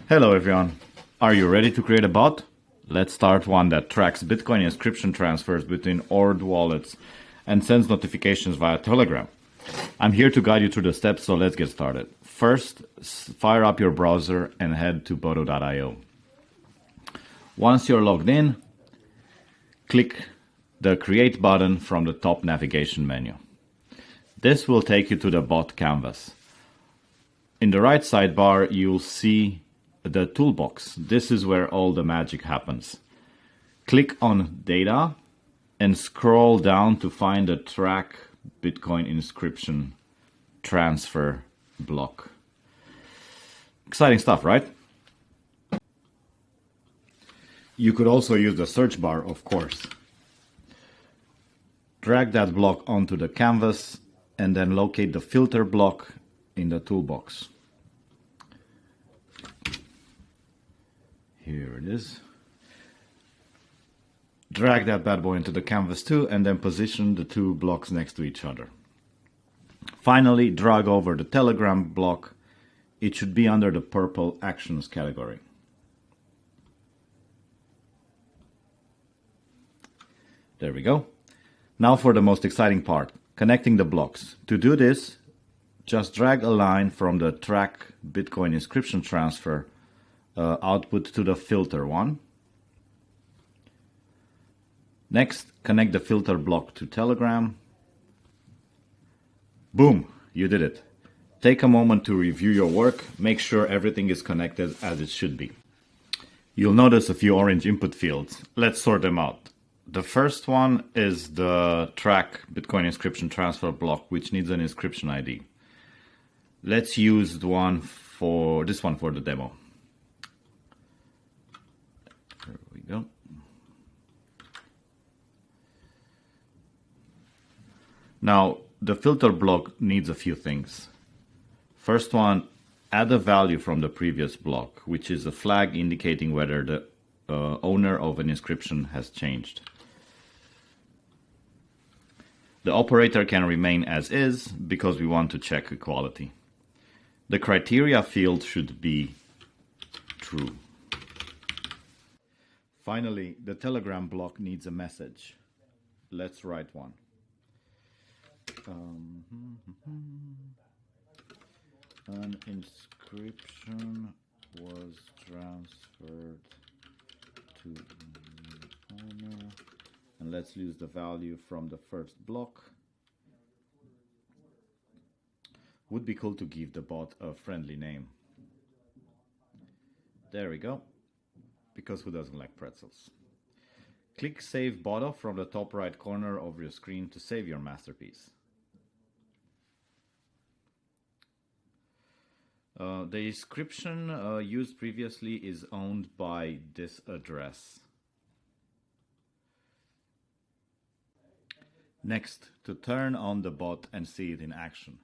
Hello everyone. Are you ready to create a bot? Let's start one that tracks Bitcoin inscription transfers between Ord wallets and sends notifications via Telegram. I'm here to guide you through the steps, so let's get started. First, fire up your browser and head to boto.io. Once you're logged in, click the Create button from the top navigation menu. This will take you to the bot canvas. In the right sidebar, you'll see the toolbox. This is where all the magic happens. Click on Data and scroll down to find the Track Bitcoin Inscription Transfer block. Exciting stuff, right? You could also use the search bar, of course. Drag that block onto the canvas and then locate the filter block in the toolbox. Here it is. Drag that bad boy into the canvas too, and then position the two blocks next to each other. Finally, drag over the Telegram block. It should be under the purple Actions category. There we go. Now for the most exciting part, connecting the blocks. To do this, just drag a line from the Track Bitcoin Inscription Transfer output to the filter one. Next, connect the filter block to Telegram. Boom, you did it. Take a moment to review your work. Make sure everything is connected as it should be. You'll notice a few orange input fields. Let's sort them out. The first one is the Track Bitcoin Inscription Transfer block, which needs an inscription ID. Let's use this one for the demo. There we go. Now, the filter block needs a few things. First one, add a value from the previous block, which is a flag indicating whether the owner of an inscription has changed. The operator can remain as is because we want to check equality. The criteria field should be true. Finally, the Telegram block needs a message. Let's write one. An inscription was transferred to the owner. And let's use the value from the first block. Would be cool to give the bot a friendly name. There we go. Because who doesn't like pretzels? Click Save Boto from the top right corner of your screen to save your masterpiece. The inscription used previously is owned by this address. Next, to turn on the bot and see it in action.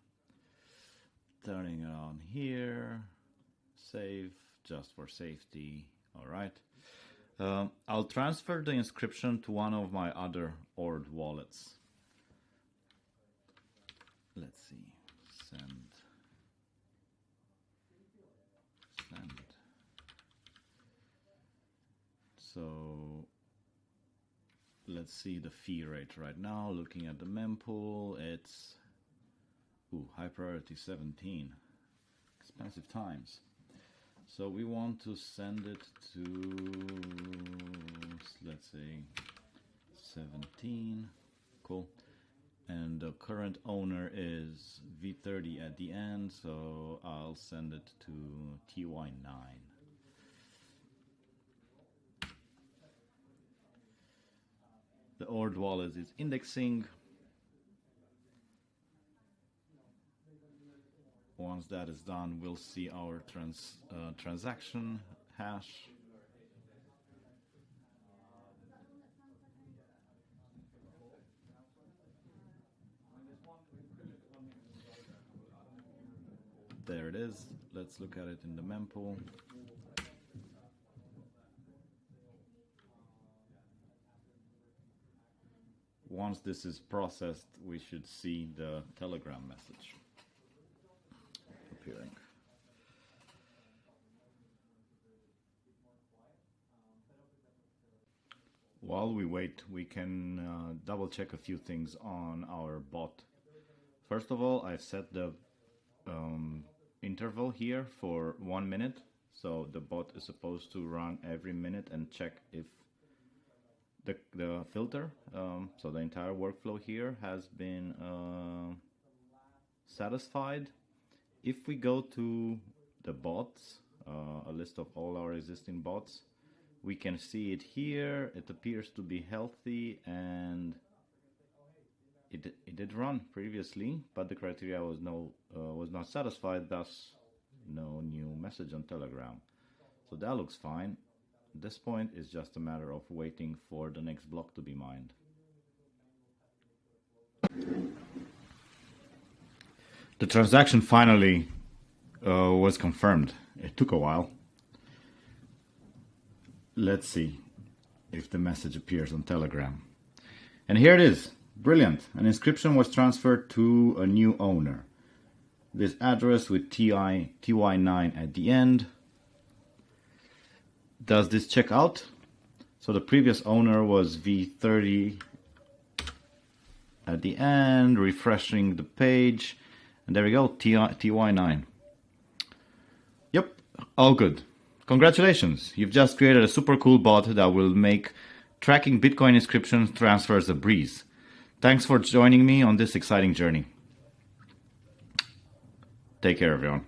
Turning it on here, save, just for safety, all right. I'll transfer the inscription to one of my other Ord wallets. Let's see, send. So let's see the fee rate right now. Looking at the mempool, it's high priority 17. Expensive times. So we want to send it to, let's say, 17. Cool. And the current owner is V30 at the end, so I'll send it to TY9. The Ord wallet is indexing. Once that is done, we'll see our transaction hash. There it is. Let's look at it in the mempool. Once this is processed, we should see the Telegram message appearing. While we wait, we can double check a few things on our bot. First of all, I've set the interval here for 1 minute. So the bot is supposed to run every minute and check if the filter, so the entire workflow here has been satisfied. If we go to the bots, a list of all our existing bots, we can see it here. It appears to be healthy, and it did run previously, but the criteria was not satisfied, thus no new message on Telegram. So that looks fine. At this point, it's just a matter of waiting for the next block to be mined. The transaction finally was confirmed. It took a while. Let's see if the message appears on Telegram. And here it is. Brilliant. An inscription was transferred to a new owner. This address with TY9 at the end. Does this check out? So the previous owner was V30 at the end, refreshing the page. And there we go, TY9. Yep, all good. Congratulations, you've just created a super cool bot that will make tracking Bitcoin inscription transfers a breeze. Thanks for joining me on this exciting journey. Take care, everyone.